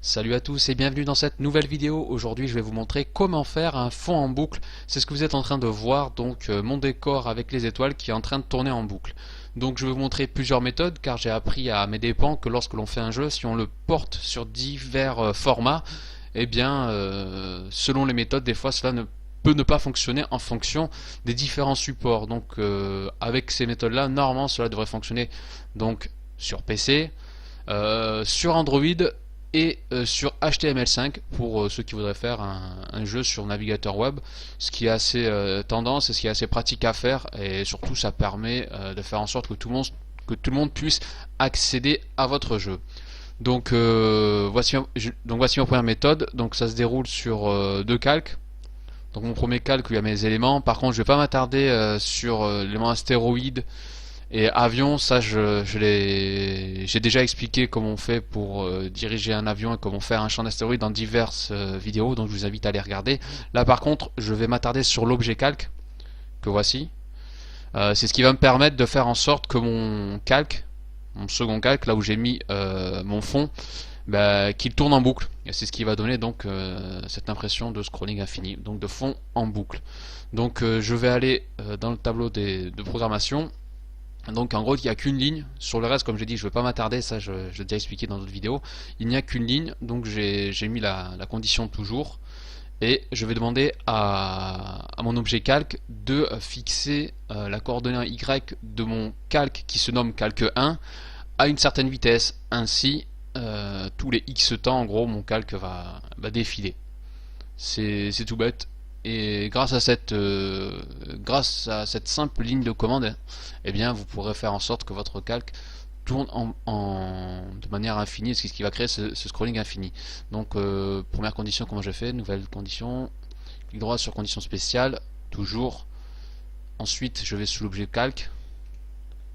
Salut à tous et bienvenue dans cette nouvelle vidéo. Aujourd'hui je vais vous montrer comment faire un fond en boucle. C'est ce que vous êtes en train de voir, donc mon décor avec les étoiles qui est en train de tourner en boucle. Donc je vais vous montrer plusieurs méthodes car j'ai appris à mes dépens que lorsque l'on fait un jeu, si on le porte sur divers formats, eh bien selon les méthodes, des fois cela ne peut ne pas fonctionner en fonction des différents supports. Donc avec ces méthodes là, normalement cela devrait fonctionner donc sur PC, sur Android et sur HTML5 pour ceux qui voudraient faire un jeu sur navigateur web, ce qui est assez tendance et ce qui est assez pratique à faire, et surtout ça permet de faire en sorte que tout le monde puisse accéder à votre jeu. Donc voici ma première méthode. Donc ça se déroule sur deux calques. Donc mon premier calque, il y a mes éléments. Par contre je vais pas m'attarder sur l'élément astéroïde et avion. Ça j'ai déjà expliqué comment on fait pour diriger un avion et comment faire un champ d'astéroïdes dans diverses vidéos, donc je vous invite à les regarder. Là par contre je vais m'attarder sur l'objet calque que voici. C'est ce qui va me permettre de faire en sorte que mon calque, mon second calque, là où j'ai mis mon fond, qu'il tourne en boucle. Et c'est ce qui va donner donc cette impression de scrolling infini, donc de fond en boucle. Donc je vais aller dans le tableau de programmation. Donc en gros il n'y a qu'une ligne. Sur le reste, comme j'ai dit, je ne vais pas m'attarder, ça je l'ai déjà expliqué dans d'autres vidéos. Il n'y a qu'une ligne, donc j'ai mis la condition toujours. Et je vais demander à mon objet calque de fixer la coordonnée Y de mon calque qui se nomme calque 1 à une certaine vitesse. Ainsi, tous les X temps, en gros, mon calque va défiler. C'est tout bête. Et grâce à cette simple ligne de commande, eh bien, vous pourrez faire en sorte que votre calque tourne de manière infinie, ce qui va créer ce scrolling infini. Donc, première condition, comment je fais? Nouvelle condition, clic droit sur condition spéciale, toujours. Ensuite, je vais sous l'objet calque,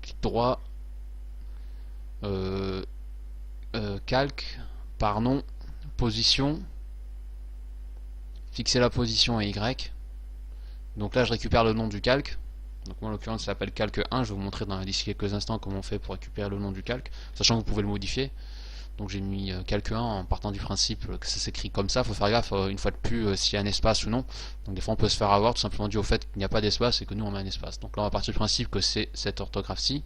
clic droit, calque, par nom, position. Fixer la position à Y. Donc là je récupère le nom du calque. Donc moi en l'occurrence ça s'appelle calque 1. Je vais vous montrer d'ici quelques instants comment on fait pour récupérer le nom du calque, sachant que vous pouvez le modifier. Donc j'ai mis calque 1 en partant du principe que ça s'écrit comme ça. Il faut faire gaffe une fois de plus s'il y a un espace ou non. Donc des fois on peut se faire avoir tout simplement dû au fait qu'il n'y a pas d'espace et que nous on met un espace. Donc là on va partir du principe que c'est cette orthographe-ci.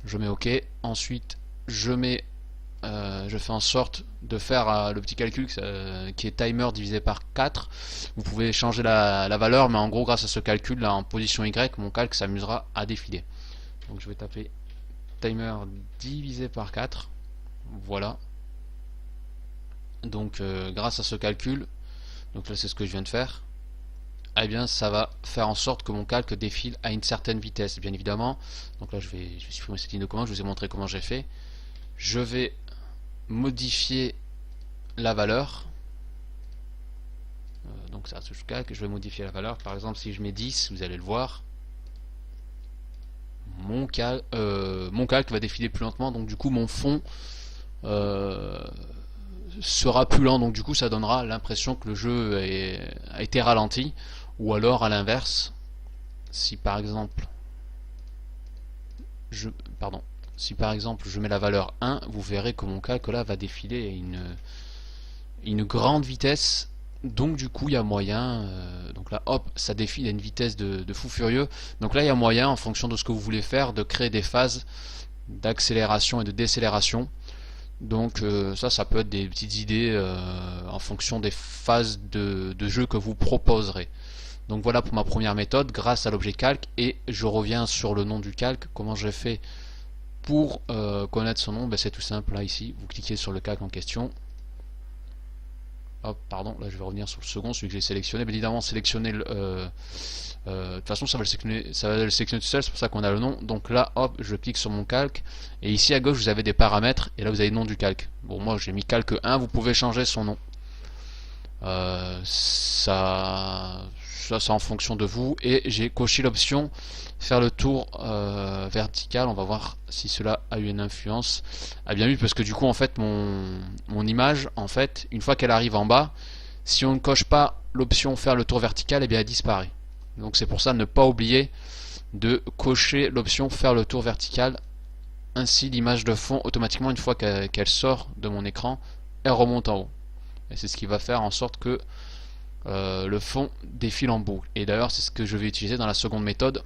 Je mets OK. Ensuite je fais en sorte de faire le petit calcul qui est timer divisé par 4. Vous pouvez changer la valeur, mais en gros grâce à ce calcul là en position Y, mon calque s'amusera à défiler. Donc je vais taper timer divisé par 4. Voilà. Donc grâce à ce calcul, donc là c'est ce que je viens de faire, eh bien ça va faire en sorte que mon calque défile à une certaine vitesse, bien évidemment. Donc là je vais supprimer cette ligne de commande, je vous ai montré comment j'ai fait. Je vais modifier la valeur. Donc ça touche calque, je vais modifier la valeur. Par exemple si je mets 10, vous allez le voir, mon calque va défiler plus lentement, donc du coup mon fond sera plus lent, donc du coup ça donnera l'impression que le jeu a été ralenti. Ou alors à l'inverse, si par exemple si par exemple je mets la valeur 1, vous verrez que mon calque là va défiler à une grande vitesse. Donc du coup il y a moyen, donc là hop, ça défile à une vitesse de fou furieux. Donc là il y a moyen, en fonction de ce que vous voulez faire, de créer des phases d'accélération et de décélération. Donc ça peut être des petites idées en fonction des phases de jeu que vous proposerez. Donc voilà pour ma première méthode grâce à l'objet calque. Et je reviens sur le nom du calque. Comment j'ai fait pour connaître son nom? C'est tout simple, là ici vous cliquez sur le calque en question. Hop, pardon, là je vais revenir sur le second, celui que j'ai sélectionné. Bien évidemment sélectionner de toute façon ça va le sélectionner tout seul, c'est pour ça qu'on a le nom. Donc là hop, je clique sur mon calque et ici à gauche vous avez des paramètres et là vous avez le nom du calque. Bon, moi j'ai mis calque 1, vous pouvez changer son nom. Ça c'est en fonction de vous. Et j'ai coché l'option faire le tour vertical. On va voir si cela a eu une influence. Ah bien oui, parce que du coup en fait mon image, en fait une fois qu'elle arrive en bas, si on ne coche pas l'option faire le tour vertical, et bien elle disparaît. Donc c'est pour ça ne pas oublier de cocher l'option faire le tour vertical. Ainsi l'image de fond automatiquement une fois qu'elle sort de mon écran, elle remonte en haut. Et c'est ce qui va faire en sorte que le fond défile en boucle. Et d'ailleurs c'est ce que je vais utiliser dans la seconde méthode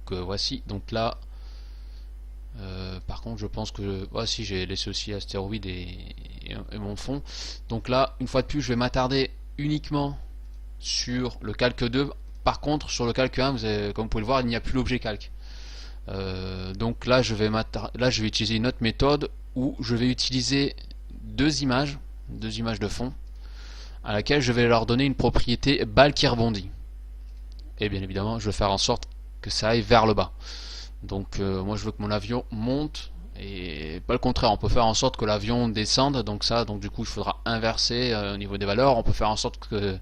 que voici. Donc là par contre je pense que voici j'ai laissé aussi astéroïde et mon fond. Donc là une fois de plus je vais m'attarder uniquement sur le calque 2. Par contre sur le calque 1 comme vous pouvez le voir il n'y a plus l'objet calque. Donc là je vais utiliser une autre méthode où je vais utiliser deux images de fond à laquelle je vais leur donner une propriété balle qui rebondit. Et bien évidemment je vais faire en sorte que ça aille vers le bas. Donc moi je veux que mon avion monte et pas le contraire. On peut faire en sorte que l'avion descende. Donc du coup il faudra inverser au niveau des valeurs. On peut faire en sorte que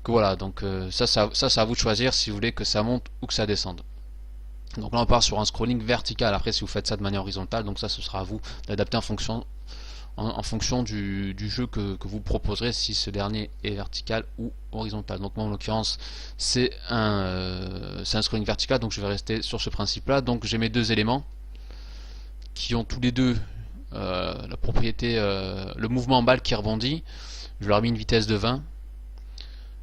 voilà. Donc ça c'est à vous de choisir si vous voulez que ça monte ou que ça descende. Donc là on part sur un scrolling vertical. Après si vous faites ça de manière horizontale, donc ça ce sera à vous d'adapter en fonction du jeu que vous proposerez, si ce dernier est vertical ou horizontal. Donc moi en l'occurrence c'est un scrolling vertical, donc je vais rester sur ce principe là. Donc j'ai mes deux éléments qui ont tous les deux la propriété, le mouvement balle qui rebondit. Je leur ai mis une vitesse de 20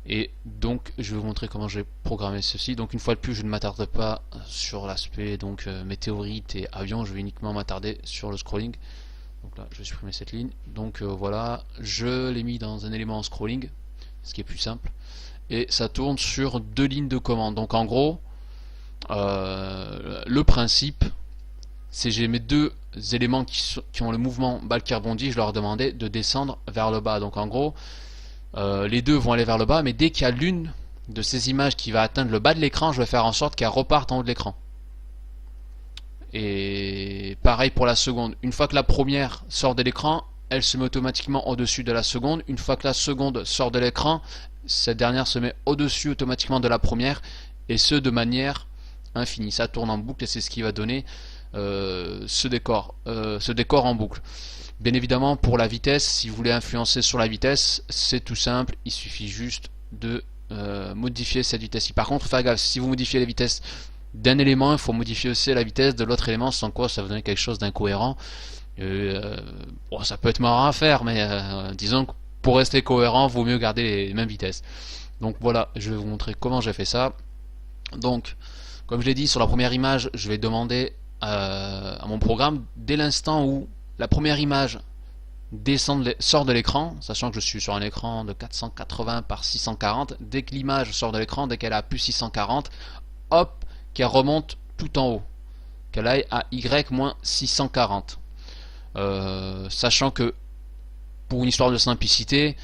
et donc je vais vous montrer comment j'ai programmé ceci. Donc une fois de plus je ne m'attarde pas sur l'aspect donc météorite et avion, je vais uniquement m'attarder sur le scrolling. Donc là je vais supprimer cette ligne. Donc voilà, je l'ai mis dans un élément en scrolling, ce qui est plus simple, et ça tourne sur deux lignes de commande. Donc en gros le principe c'est j'ai mes deux éléments qui ont le mouvement balle qui rebondit, je leur demandais de descendre vers le bas. Donc en gros les deux vont aller vers le bas, mais dès qu'il y a l'une de ces images qui va atteindre le bas de l'écran, je vais faire en sorte qu'elle reparte en haut de l'écran. Et pareil pour la seconde. Une fois que la première sort de l'écran, elle se met automatiquement au-dessus de la seconde. Une fois que la seconde sort de l'écran, cette dernière se met au-dessus automatiquement de la première, et ce de manière infinie. Ça tourne en boucle et c'est ce qui va donner ce décor en boucle. Bien évidemment pour la vitesse, si vous voulez influencer sur la vitesse, c'est tout simple, il suffit juste de modifier cette vitesse. Par contre, faites gaffe, si vous modifiez la vitesse d'un élément, il faut modifier aussi la vitesse de l'autre élément, sans quoi ça va donner quelque chose d'incohérent. Bon, ça peut être marrant à faire, mais disons que pour rester cohérent, vaut mieux garder les mêmes vitesses. Donc voilà, je vais vous montrer comment j'ai fait ça. Donc, comme je l'ai dit, sur la première image, je vais demander à mon programme, dès l'instant où la première image sort de l'écran, sachant que je suis sur un écran de 480 par 640, dès que l'image sort de l'écran, dès qu'elle a plus 640, hop, qu'elle remonte tout en haut, qu'elle aille à Y-640. Sachant que, pour une histoire de simplicité,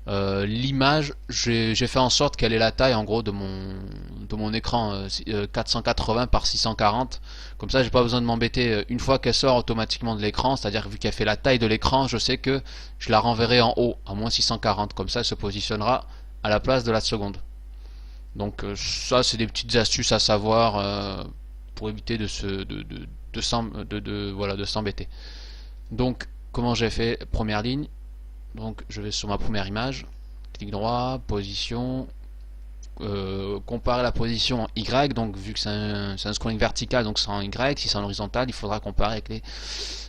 l'image, j'ai fait en sorte qu'elle ait la taille en gros de mon écran 480 par 640. Comme ça j'ai pas besoin de m'embêter une fois qu'elle sort automatiquement de l'écran, c'est à dire vu qu'elle fait la taille de l'écran, je sais que je la renverrai en haut à moins 640, comme ça elle se positionnera à la place de la seconde. Donc ça c'est des petites astuces à savoir pour éviter de s'embêter. Donc comment j'ai fait? Première ligne, donc je vais sur ma première image, clic droit, position, comparer la position en Y, donc vu que c'est un scrolling vertical, donc c'est en Y, si c'est en horizontal, il faudra comparer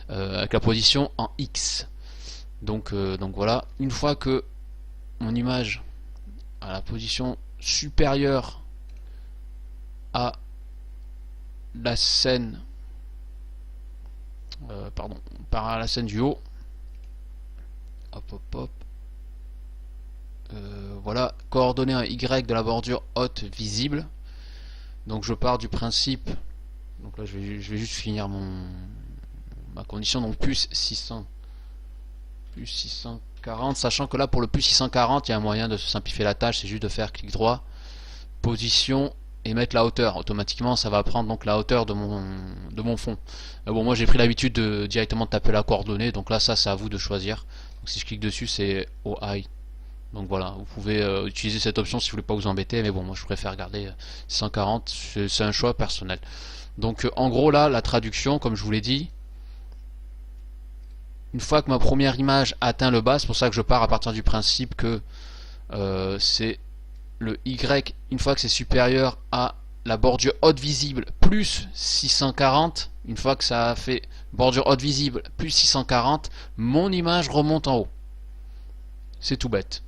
avec la position en X. Donc voilà, une fois que mon image à la position supérieure à la scène, par la scène du haut, hop, voilà, coordonnées en Y de la bordure haute visible. Donc je pars du principe, donc là je vais juste finir ma condition, donc plus 640, sachant que là pour le plus 640 il y a un moyen de se simplifier la tâche, c'est juste de faire clic droit, position et mettre la hauteur. Automatiquement ça va prendre donc la hauteur de mon fond. Mais bon, moi j'ai pris l'habitude de directement taper la coordonnée, donc là ça c'est à vous de choisir. Donc si je clique dessus c'est au high. Donc voilà, vous pouvez utiliser cette option si vous voulez pas vous embêter, mais bon moi je préfère garder 140, c'est un choix personnel. Donc en gros là la traduction, comme je vous l'ai dit, une fois que ma première image atteint le bas, c'est pour ça que je pars à partir du principe que c'est le Y, une fois que c'est supérieur à la bordure haute visible plus 640, une fois que ça a fait bordure haute visible plus 640, mon image remonte en haut. C'est tout bête.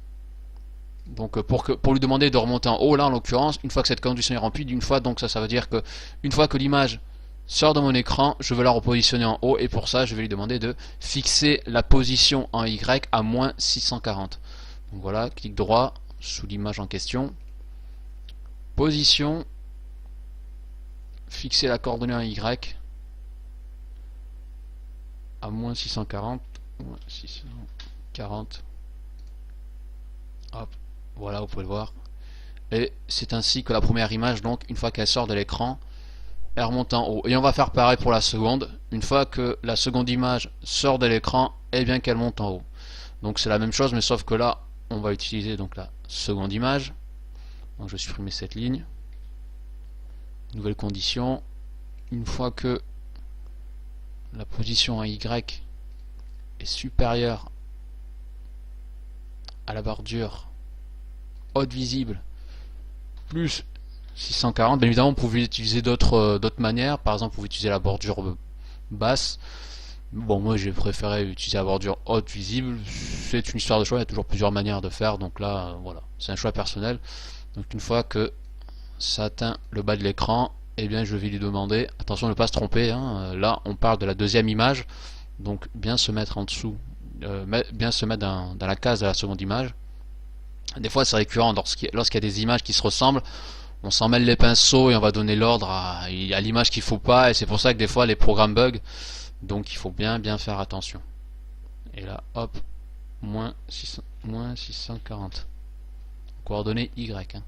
Donc pour lui demander de remonter en haut, là en l'occurrence, une fois que cette condition est remplie, d'une fois, donc ça veut dire que une fois que l'image sort de mon écran, je veux la repositionner en haut, et pour ça je vais lui demander de fixer la position en Y à moins 640. Donc voilà, clic droit sous l'image en question, position, fixer la coordonnée en Y à moins 640, moins 640, hop, voilà, vous pouvez le voir. Et c'est ainsi que la première image, donc une fois qu'elle sort de l'écran, elle remonte en haut. Et on va faire pareil pour la seconde. Une fois que la seconde image sort de l'écran, et bien qu'elle monte en haut. Donc c'est la même chose, mais sauf que là, on va utiliser donc la seconde image. Donc je vais supprimer cette ligne. Nouvelle condition. Une fois que la position en Y est supérieure à la bordure haute visible plus 640, bien évidemment vous pouvez utiliser d'autres manières. Par exemple vous pouvez utiliser la bordure basse. Bon, moi j'ai préféré utiliser la bordure haute visible. C'est une histoire de choix, il y a toujours plusieurs manières de faire, donc là voilà, c'est un choix personnel. Donc une fois que ça atteint le bas de l'écran, et bien je vais lui demander, attention de ne pas se tromper, hein, là on parle de la deuxième image, donc bien se mettre en dessous, bien se mettre dans la case de la seconde image. Des fois c'est récurrent lorsqu'il y a des images qui se ressemblent, on s'en mêle les pinceaux et on va donner l'ordre à l'image qu'il faut pas, et c'est pour ça que des fois les programmes bug, donc il faut bien faire attention. Et là hop, moins 640, coordonnée Y, hein.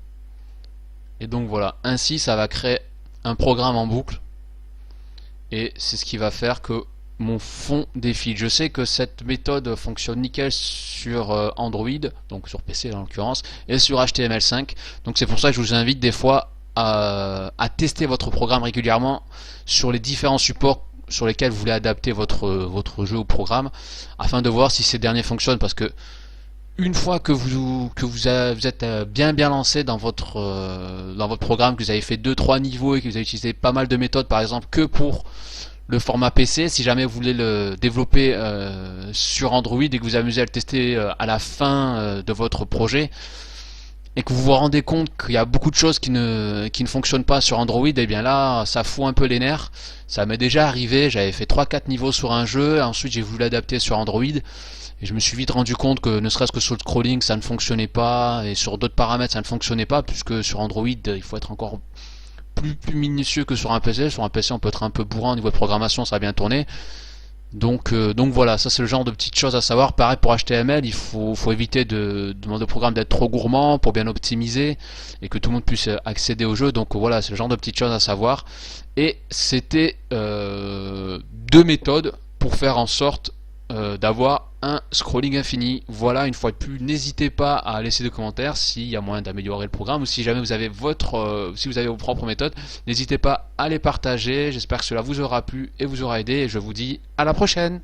Et donc voilà, ainsi ça va créer un programme en boucle, et c'est ce qui va faire que mon fond défile. Je sais que cette méthode fonctionne nickel sur Android, donc sur PC en l'occurrence, et sur HTML5. Donc c'est pour ça que je vous invite des fois à tester votre programme régulièrement sur les différents supports sur lesquels vous voulez adapter votre jeu ou programme, afin de voir si ces derniers fonctionnent, parce que une fois que vous êtes bien lancé dans votre programme, que vous avez fait 2-3 niveaux et que vous avez utilisé pas mal de méthodes, par exemple que pour le format PC, si jamais vous voulez le développer sur Android et que vous amusez à le tester à la fin de votre projet, et que vous vous rendez compte qu'il y a beaucoup de choses qui ne fonctionnent pas sur Android, et bien là ça fout un peu les nerfs. Ça m'est déjà arrivé, j'avais fait 3-4 niveaux sur un jeu, ensuite j'ai voulu l'adapter sur Android, et je me suis vite rendu compte que ne serait-ce que sur le scrolling ça ne fonctionnait pas, et sur d'autres paramètres ça ne fonctionnait pas, puisque sur Android il faut être encore plus minutieux que sur un PC. Sur un PC on peut être un peu bourrin au niveau de programmation, ça va bien tourner. Donc voilà, ça c'est le genre de petites choses à savoir. Pareil pour HTML, il faut éviter de demander au programme d'être trop gourmand pour bien optimiser et que tout le monde puisse accéder au jeu. Donc voilà, c'est le genre de petites choses à savoir. Et c'était deux méthodes pour faire en sorte d'avoir un scrolling infini. Voilà, une fois de plus, n'hésitez pas à laisser des commentaires s'il y a moyen d'améliorer le programme, ou si jamais vous avez si vous avez vos propres méthodes, n'hésitez pas à les partager. J'espère que cela vous aura plu et vous aura aidé, et je vous dis à la prochaine.